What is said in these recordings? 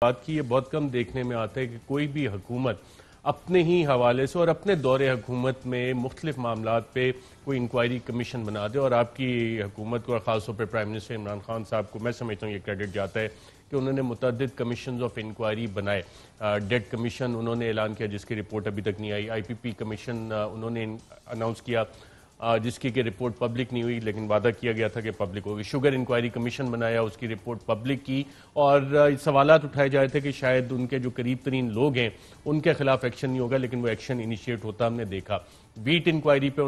بات کی یہ بہت کم دیکھنے میں آتا ہے کہ کوئی بھی حکومت اپنے ہی حوالے سے اور اپنے دور حکومت میں مختلف معاملات پہ کوئی انکوائری کمیشن بنا دے. اور آپ کی حکومت کو اور خاص طور پہ پرائم منسٹر عمران خان صاحب کو میں سمجھتا ہوں یہ کریڈٹ جاتا ہے کہ انہوں نے متعدد کمیشنز آف انکوائری بنائے. ڈیٹ کمیشن انہوں نے اعلان کیا جس کی رپورٹ ابھی تک نہیں آئی. آئی پی پی کمیشن انہوں نے اناؤنس کیا جس کی کہ رپورٹ پبلک نہیں ہوئی لیکن وعدہ کیا گیا تھا کہ پبلک ہوگی. شوگر انکوائری کمیشن بنایا, اس کی رپورٹ پبلک کی اور سوالات اٹھائے جائے تھے کہ شاید ان کے جو قریب ترین لوگ ہیں ان کے خلاف ایکشن نہیں ہوگا, لیکن وہ ایکشن انیشیٹ ہوتا ہم نے دیکھا. ویٹ انکوائری پہ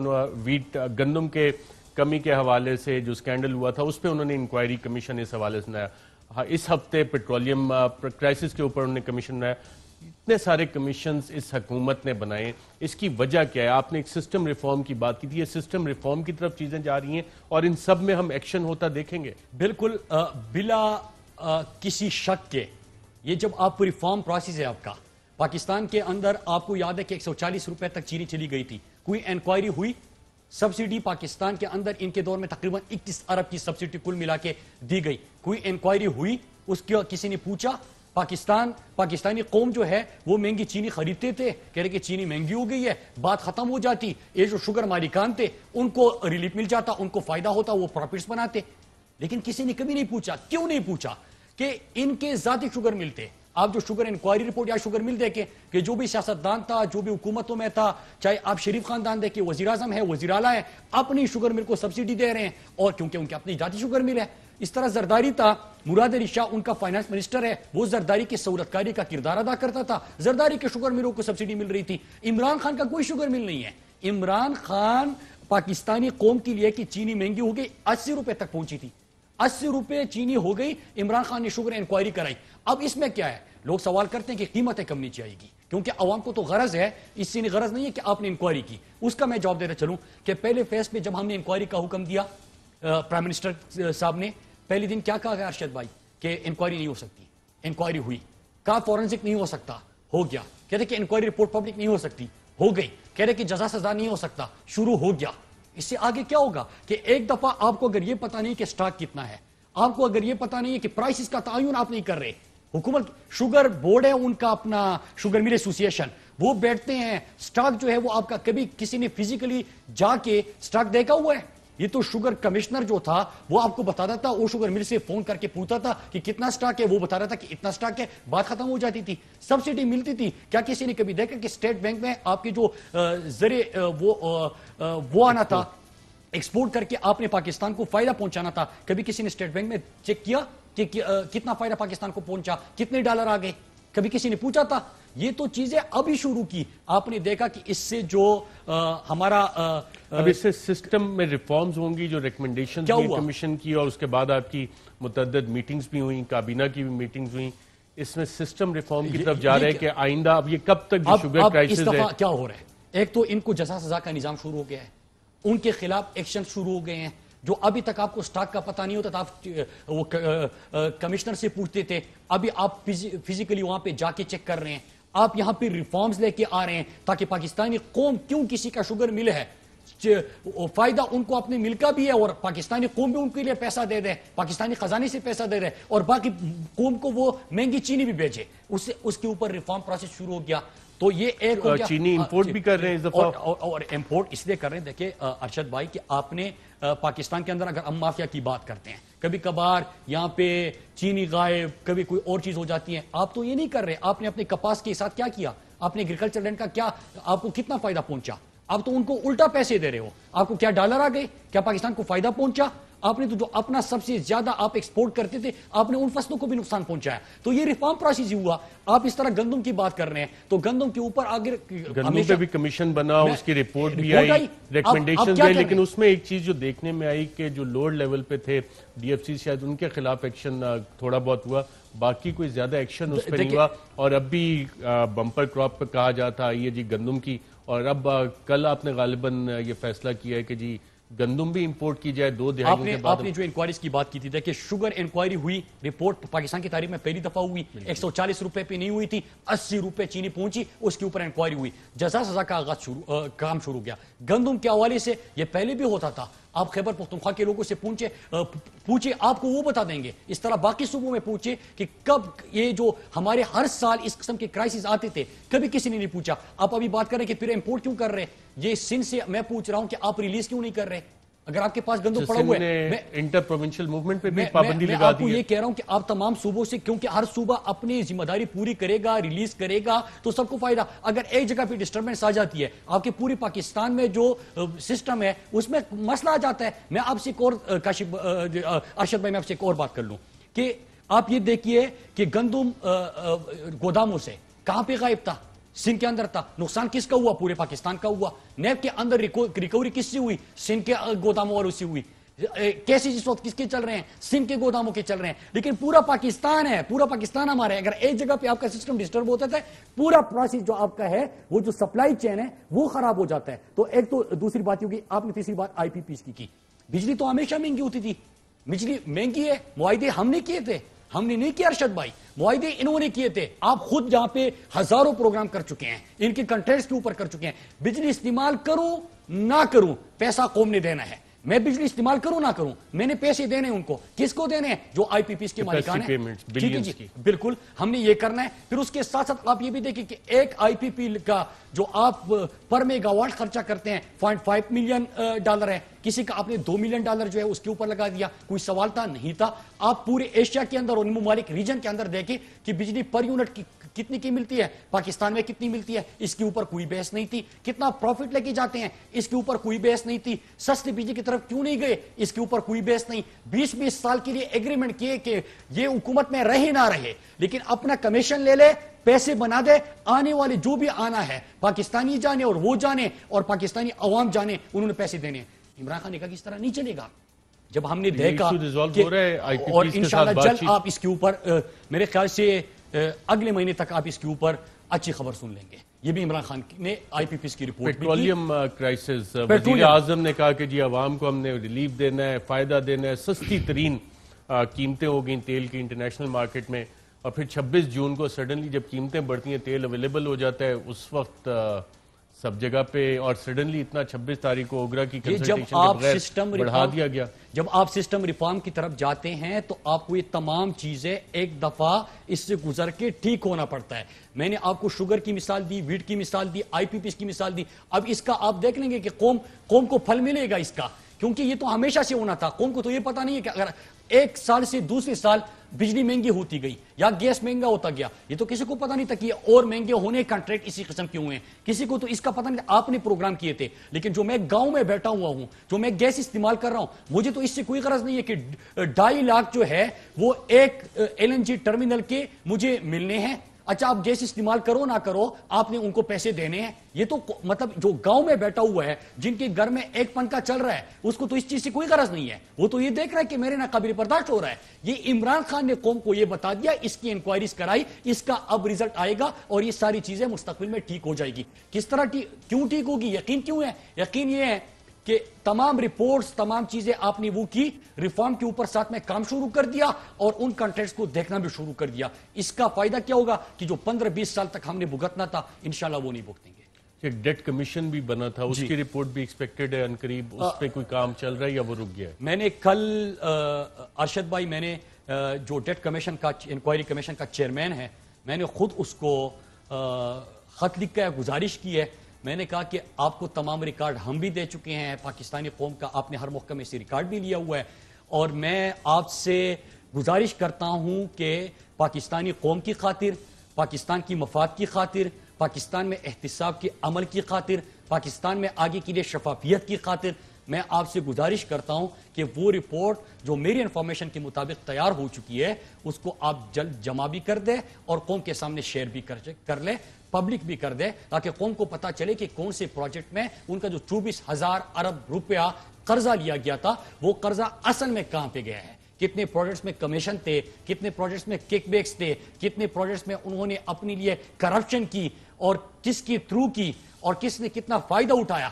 ویٹ گندم کے کمی کے حوالے سے جو سکینڈل ہوا تھا اس پہ انہوں نے انکوائری کمیشن اس حوالے سے بنایا. اس ہفتے پیٹرولیم کرائسس کے اوپر انہوں نے کمیشن بنایا. اتنے سارے کمیشنز اس حکومت نے بنائے, اس کی وجہ کیا ہے؟ آپ نے ایک سسٹم ریفارم کی بات کی تھی, یہ سسٹم ریفارم کی طرف چیزیں جا رہی ہیں اور ان سب میں ہم ایکشن ہوتا دیکھیں گے. بالکل بلا کسی شک کے یہ جب آپ ریفارم پروسیس ہے آپ کا پاکستان کے اندر, آپ کو یاد ہے کہ 140 روپے تک چینی چلی گئی تھی, کوئی انکوائری ہوئی؟ سبسڈی پاکستان کے اندر ان کے دور میں تقریباً 21 ارب کی سبسڈی کل ملا کے دی گئی, کوئی انکوائری ہوئی؟ اس کی کسی نے پوچھا؟ پاکستانی قوم جو ہے وہ مہنگی چینی خریدتے تھے, کہہ رہے کہ چینی مہنگی ہو گئی ہے, بات ختم ہو جاتی. یہ جو شوگر مالکان تھے ان کو ریلیف مل جاتا, ان کو فائدہ ہوتا, وہ پروفٹس بناتے. لیکن کسی نے کبھی نہیں پوچھا, کیوں نہیں پوچھا کہ ان کے ذاتی شوگر ملتے. آپ جو شوگر انکوائری رپورٹ یا شوگر مل دیکھیں کہ جو بھی سیاستدان تھا, جو بھی حکومتوں میں تھا, چاہے آپ شریف خاندان دیکھیں, وزیر اعظم ہے, وزیر اعلیٰ ہے, اپنی شوگر مل کو سبسڈی دے رہے ہیں اور کیونکہ ان کے اپنی ذاتی شوگر مل ہے. اس طرح زرداری تھا, مراد علی شاہ ان کا فائنانس منسٹر ہے, وہ زرداری کی سہولت کاری کا کردار ادا کرتا تھا, زرداری کے شوگر ملوں کو سبسڈی مل رہی تھی. عمران خان کا کوئی شوگر مل نہیں ہے. عمران خان پاکستانی قوم کے لیے کہ چینی مہنگی ہو گئی 80 روپے تک پہنچی تھی, 80 روپے چینی ہو گئی, عمران خان نے شوگر انکوائری کرائی. اب اس میں کیا ہے, لوگ سوال کرتے ہیں کہ قیمتیں کم نہیں چاہیے گی کیونکہ عوام کو تو غرض ہے, اس سے غرض نہیں ہے کہ آپ نے انکوائری کی. اس کا میں جواب دیتا چلوں کہ پہلے فیز پہ جب ہم نے انکوائری کا حکم دیا پرائم منسٹر صاحب نے, پہلے دن کیا کہا گیا ارشد بھائی کہ انکوائری نہیں ہو سکتی. انکوائری ہوئی, کہا فورنسک نہیں ہو سکتا, ہو گیا. کہتے کہ انکوائری رپورٹ پبلک نہیں ہو سکتی, ہو گئی. کہہ رہے کہ جزا سزا نہیں ہو سکتا, شروع ہو گیا. اس سے آگے کیا ہوگا کہ ایک دفعہ آپ کو اگر یہ پتا نہیں کہ سٹاک کتنا ہے, آپ کو اگر یہ پتا نہیں ہے کہ پرائسز کا تعین آپ نہیں کر رہے, حکومت شوگر بورڈ ہے ان کا اپنا شوگر مل ایسوسی ایشن, وہ بیٹھتے ہیں, سٹاک جو ہے وہ آپ کا کبھی کسی نے فزیکلی جا کے سٹاک دیکھا ہوا ہے؟ یہ تو شوگر کمشنر جو تھا وہ آپ کو بتاتا تھا, وہ شوگر مل سے فون کر کے پوچھتا تھا کہ کتنا سٹاک ہے, وہ بتا رہا تھا کہ اتنا سٹاک ہے, بات ختم ہو جاتی تھی, سبسڈی ملتی تھی. کیا کسی نے کبھی دیکھا کہ اسٹیٹ بینک میں آپ کی جو زرے وہ آنا تھا ایکسپورٹ کر کے آپ نے پاکستان کو فائدہ پہنچانا تھا, کبھی کسی نے اسٹیٹ بینک میں چیک کیا کہ کتنا فائدہ پاکستان کو پہنچا, کتنے ڈالر آ گئے؟ کبھی کسی نے پوچھا تھا؟ یہ تو چیزیں ابھی شروع کی. آپ نے دیکھا کہ اس سے جو ہمارا اب اس سے سسٹم میں ریفارمز ہوں گی, جو ریکمنڈیشنز بھی کمیشن کی, اور اس کے بعد آپ کی متعدد میٹنگز بھی ہوئیں, کابینہ کی بھی میٹنگز ہوئیں. اس میں سسٹم ریفارم کی طرف جا رہے ہیں کہ آئندہ اب یہ کب تک جو شوگر کرائسس ہے. اس دفعہ کیا ہو رہا ہے, ایک تو ان کو جزا سزا کا نظام شروع ہو گیا ہے, ان کے خلاف ایکشن شروع ہو گئے ہیں. جو ابھی تک آپ کو سٹاک کا پتہ نہیں ہوتا تھا, آپ وہ کمشنر سے پوچھتے تھے, ابھی آپ فزیکلی وہاں پہ جا کے چیک کر رہے ہیں. آپ یہاں پہ ریفارمز لے کے آ رہے ہیں تاکہ پاکستانی قوم, کیوں کسی کا شوگر مل ہے, فائدہ ان کو اپنے مل کا بھی ہے اور پاکستانی قوم بھی ان کے لیے پیسہ دے دے, پاکستانی خزانے سے پیسہ دے دے, اور باقی قوم کو وہ مہنگی چینی بھی بھیجے. اس کے اوپر ریفارم پروسیس شروع ہو گیا. تو یہ ایک چینی امپورٹ بھی کر رہے ہیں اس دفعہ, اور امپورٹ اس لیے کر رہے ہیں. دیکھیں ارشد بھائی کہ آپ نے پاکستان کے اندر اگر ہم مافیا کی بات کرتے ہیں, کبھی کبھار یہاں پہ چینی غائب, کبھی کوئی اور چیز ہو جاتی ہے. آپ تو یہ نہیں کر رہے. آپ نے اپنے کپاس کے ساتھ کیا کیا, آپ نے ایگریکلچر لینڈ کا کیا, آپ کو کتنا فائدہ پہنچا؟ آپ تو ان کو الٹا پیسے دے رہے ہو. آپ کو کیا ڈالر آ گئے, کیا پاکستان کو فائدہ پہنچا؟ آپ نے تو جو اپنا سب سے زیادہ آپ ایکسپورٹ کرتے تھے, آپ نے ان فصلوں کو بھی نقصان پہنچایا. تو یہ ریفارم پروسیس ہی ہوا. آپ اس طرح گندم کی بات کر رہے ہیں, تو گندم کے اوپر آگے گندم پہ بھی کمیشن بنا, اس کی رپورٹ بھی آئی, ریکمنڈیشن آئی, لیکن اس میں ایک چیز جو دیکھنے میں آئی کہ جو لوڈ لیول پہ تھے ڈی ایف سی, شاید ان کے خلاف ایکشن تھوڑا بہت ہوا, باقی کوئی زیادہ ایکشن اس پہ نہیں ہوا. اور اب بھی بمپر کراپ پہ کہا جاتا ہے یہ جی گندم کی, اور اب کل آپ نے غالباً یہ فیصلہ کیا ہے کہ جی گندم بھی امپورٹ کی جائے 2 دہائیوں کے بعد. آپ نے جو انکوائریز کی بات کی تھی, دیکھیں شوگر انکوائری ہوئی, رپورٹ پاکستان کی تاریخ میں پہلی دفعہ ہوئی, 140 روپے پہ نہیں ہوئی تھی, 80 روپے چینی پہنچی, اس کے اوپر انکوائری ہوئی, جزا سزا کا آغاز کام شروع گیا. گندم کے حوالے سے یہ پہلے بھی ہوتا تھا, آپ خیبر پختونخوا کے لوگوں سے پوچھے آپ کو وہ بتا دیں گے. اس طرح باقی صوبوں میں پوچھے کہ کب یہ جو ہمارے ہر سال اس قسم کے کرائسس آتے تھے, کبھی کسی نے نہیں پوچھا. آپ ابھی بات کر رہے ہیں کہ پھر امپورٹ کیوں کر رہے ہیں, یہ سندھ سے میں پوچھ رہا ہوں کہ آپ ریلیز کیوں نہیں کر رہے؟ اگر آپ کے پاس گندم پڑا ہوا ہے, انٹر پروونشل موومنٹ پہ بھی میں پابندی لگا آپ کو دی ہے. یہ کہہ رہا ہوں کہ آپ تمام صوبوں سے, کیونکہ ہر صوبہ اپنی ذمہ داری پوری کرے گا, ریلیز کرے گا تو سب کو فائدہ. اگر ایک جگہ پہ ڈسٹربنس آ جاتی ہے, آپ کے پوری پاکستان میں جو سسٹم ہے اس میں مسئلہ آ جاتا ہے. میں آپ سے ایک اور ارشد بھائی, میں آپ سے ایک اور بات کر لوں کہ آپ یہ دیکھیے کہ گندم گوداموں سے کہاں پہ غائب تھا, سندھ کے اندر تھا. نقصان کس کا ہوا؟ پورے پاکستان کا ہوا. نیب کے اندر ریکوری کس سے ہوئی؟ سندھ کے گوداموں والوں سے ہوئی. کیسے جس وقت کس کے چل رہے ہیں؟ سندھ کے گوداموں کے چل رہے ہیں. لیکن پورا پاکستان ہے, پورا پاکستان ہمارا ہے. اگر ایک جگہ پہ آپ کا سسٹم ڈسٹرب ہوتا ہے, پورا پروسیس جو آپ کا ہے, وہ جو سپلائی چین ہے وہ خراب ہو جاتا ہے. تو ایک تو دوسری بات ہوگی, آپ نے تیسری بات آئی پی پیز کی. بجلی تو ہمیشہ مہنگی ہوتی تھی, بجلی مہنگی ہے. معاہدے ہم نے کیے تھے, ہم نے نہیں کیا ارشد بھائی, معاہدے انہوں نے کیے تھے. آپ خود یہاں پہ ہزاروں پروگرام کر چکے ہیں, ان کے کنٹریکٹس کے اوپر کر چکے ہیں. بجلی استعمال کروں نہ کروں, پیسہ قوم نے دینا ہے. میں بجلی استعمال کروں نہ کروں, میں نے پیسے دینے ان کو. کس کو دینے ہیں؟ جو آئی پی پیز کے مالکان ہیں. جی بالکل, ہم نے یہ کرنا ہے. پھر اس کے ساتھ ساتھ آپ یہ بھی دیکھیں کہ ایک آئی پی پی کا جو آپ پر میگا واٹ خرچہ کرتے ہیں $0.5 ملین ہے, کسی کا آپ نے $2 ملین جو ہے اس کے اوپر لگا دیا. کوئی سوال تھا؟ نہیں تھا. آپ پورے ایشیا کے اندر اور ممالک ریجن کے اندر دیکھیں کہ بجلی پر یونٹ کتنی کی ملتی ہے, پاکستان میں کتنی ملتی ہے, اس کے اوپر کوئی بحث نہیں تھی. کتنا پروفٹ لے کے جاتے ہیں, اس کے اوپر کوئی بحث نہیں تھی. سستی بجلی کی طرف کیوں نہیں گئے, اس کے اوپر کوئی بحث نہیں. 20 سال کے لیے ایگریمنٹ کیے کہ یہ حکومت میں رہے نہ رہے, لیکن اپنا کمیشن لے لے, پیسے بنا دے. آنے والے جو بھی آنا ہے پاکستانی جانے اور وہ جانے اور پاکستانی عوام جانے, انہوں نے پیسے دینے. عمران خان نے کہا کہ اس طرح نہیں چلے گا. جب ہم نے دیکھا اور انشاءاللہ جلد آپ اس کے اوپر میرے خیال سے اگلے مہینے تک آپ اس کے اوپر اچھی خبر سن لیں گے. یہ بھی عمران خان نے آئی پی پیز کی رپورٹ. پیٹرولیم کرائسس, وزیر اعظم نے کہا کہ جی عوام کو ہم نے ریلیف دینا ہے, فائدہ دینا ہے. سستی ترین قیمتیں ہو گئیں تیل کی انٹرنیشنل مارکیٹ میں, اور پھر 26 جون کو سڈنلی جب قیمتیں بڑھتی ہیں, تیل اویلیبل ہو جاتا ہے, اس وقت سب جگہ پہ, اور سڈنلی اتنا 26 تاریخ کو اوگرا کی کنسلٹیشن کے بغیر بڑھا دیا گیا. جب آپ سسٹم ریفارم کی طرف جاتے ہیں تو آپ کو یہ تمام چیزیں ایک دفعہ اس سے گزر کے ٹھیک ہونا پڑتا ہے. میں نے آپ کو شوگر کی مثال دی, ویٹ کی مثال دی, آئی پی پیز کی مثال دی. اب اس کا آپ دیکھ لیں گے کہ قوم کو پھل ملے گا اس کا, کیونکہ یہ تو ہمیشہ سے ہونا تھا. قوم کو تو یہ پتا نہیں ہے کہ اگر ایک سال سے دوسرے سال بجلی مہنگی ہوتی گئی یا گیس مہنگا ہوتا گیا, یہ تو کسی کو پتا نہیں تھا کہ اور مہنگے ہونے کانٹریکٹ اسی قسم کے ہوئے ہیں. کسی کو تو اس کا پتا نہیں تھا, آپ نے پروگرام کیے تھے. لیکن جو میں گاؤں میں بیٹھا ہوا ہوں, جو میں گیس استعمال کر رہا ہوں, مجھے تو اس سے کوئی غرض نہیں ہے کہ 2.5 لاکھ جو ہے وہ ایک LNG ٹرمینل کے مجھے ملنے ہیں. اچھا آپ گیس استعمال کرو نہ کرو, آپ نے ان کو پیسے دینے ہیں. یہ تو مطلب جو گاؤں میں بیٹھا ہوا ہے, جن کے گھر میں ایک پنکھا چل رہا ہے, اس کو تو اس چیز سے کوئی غرض نہیں ہے. وہ تو یہ دیکھ رہا ہے کہ میرے ناقابل برداشت ہو رہا ہے. یہ عمران خان نے قوم کو یہ بتا دیا, اس کی انکوائریز کرائی, اس کا اب ریزلٹ آئے گا اور یہ ساری چیزیں مستقبل میں ٹھیک ہو جائے گی. کس طرح کیوں ٹھیک ہوگی؟ یقین کیوں ہے؟ یقین یہ ہے کہ تمام رپورٹس, تمام چیزیں آپ نے وہ کی, ریفارم کے اوپر ساتھ میں کام شروع کر دیا اور ان کنٹریکٹس کو دیکھنا بھی شروع کر دیا. اس کا فائدہ کیا ہوگا کہ جو 15-20 سال تک ہم نے بھگتنا تھا, انشاءاللہ وہ نہیں بھگتیں گے. ایک ڈیٹ کمیشن بھی بنا تھا, اس کی رپورٹ بھی ایکسپیکٹڈ ہے انقریب, اس پہ کوئی کام چل رہا ہے یا وہ رک گیا ہے؟ میں نے کل ارشد بھائی, میں نے جو ڈیٹ کمیشن کا, انکوائری کمیشن کا چیئرمین ہے, میں نے خود اس کو خط لکھ کے گزارش کی ہے. میں نے کہا کہ آپ کو تمام ریکارڈ ہم بھی دے چکے ہیں, پاکستانی قوم کا آپ نے ہر محکمے سے ریکارڈ بھی لیا ہوا ہے, اور میں آپ سے گزارش کرتا ہوں کہ پاکستانی قوم کی خاطر, پاکستان کی مفاد کی خاطر, پاکستان میں احتساب کے عمل کی خاطر, پاکستان میں آگے کے لیے شفافیت کی خاطر میں آپ سے گزارش کرتا ہوں کہ وہ رپورٹ جو میری انفارمیشن کے مطابق تیار ہو چکی ہے, اس کو آپ جلد جمع بھی کر دیں اور قوم کے سامنے شیئر بھی کر لیں, پبلک بھی کر دے, تاکہ قوم کو پتا چلے کہ کون سے پروجیکٹ میں ان کا جو 24,000 ارب روپیہ قرضہ لیا گیا تھا, وہ قرضہ اصل میں کہاں پہ گیا ہے. کتنے پروجیکٹس میں کمیشن تھے, کتنے پروجیکٹس میں کک بیکس تھے, کتنے پروجیکٹس میں انہوں نے اپنے لیے کرپشن کی اور کس کے تھرو کی, اور کس نے کتنا فائدہ اٹھایا.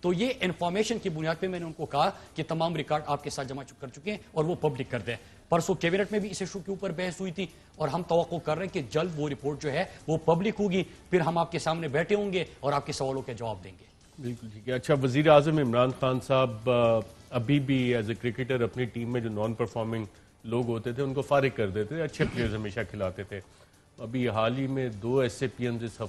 تو یہ انفارمیشن کی بنیاد پہ میں نے ان کو کہا کہ تمام ریکارڈ آپ کے ساتھ جمع کر چکے ہیں اور وہ پبلک کر دیں. پرسوں کیبنٹ میں بھی اس ایشو کے اوپر بحث ہوئی تھی, اور ہم توقع کر رہے ہیں کہ جلد وہ رپورٹ جو ہے وہ پبلک ہوگی, پھر ہم آپ کے سامنے بیٹھے ہوں گے اور آپ کے سوالوں کے جواب دیں گے. بالکل ٹھیک ہے. اچھا, وزیر اعظم عمران خان صاحب ابھی بھی ایز اے کرکٹر اپنی ٹیم میں جو نان پرفارمنگ لوگ ہوتے تھے ان کو فارغ کر دیتے تھے, اچھے پلیئرز ہمیشہ کھلاتے تھے. ابھی حال ہی میں 2 ایسے پی ایم اس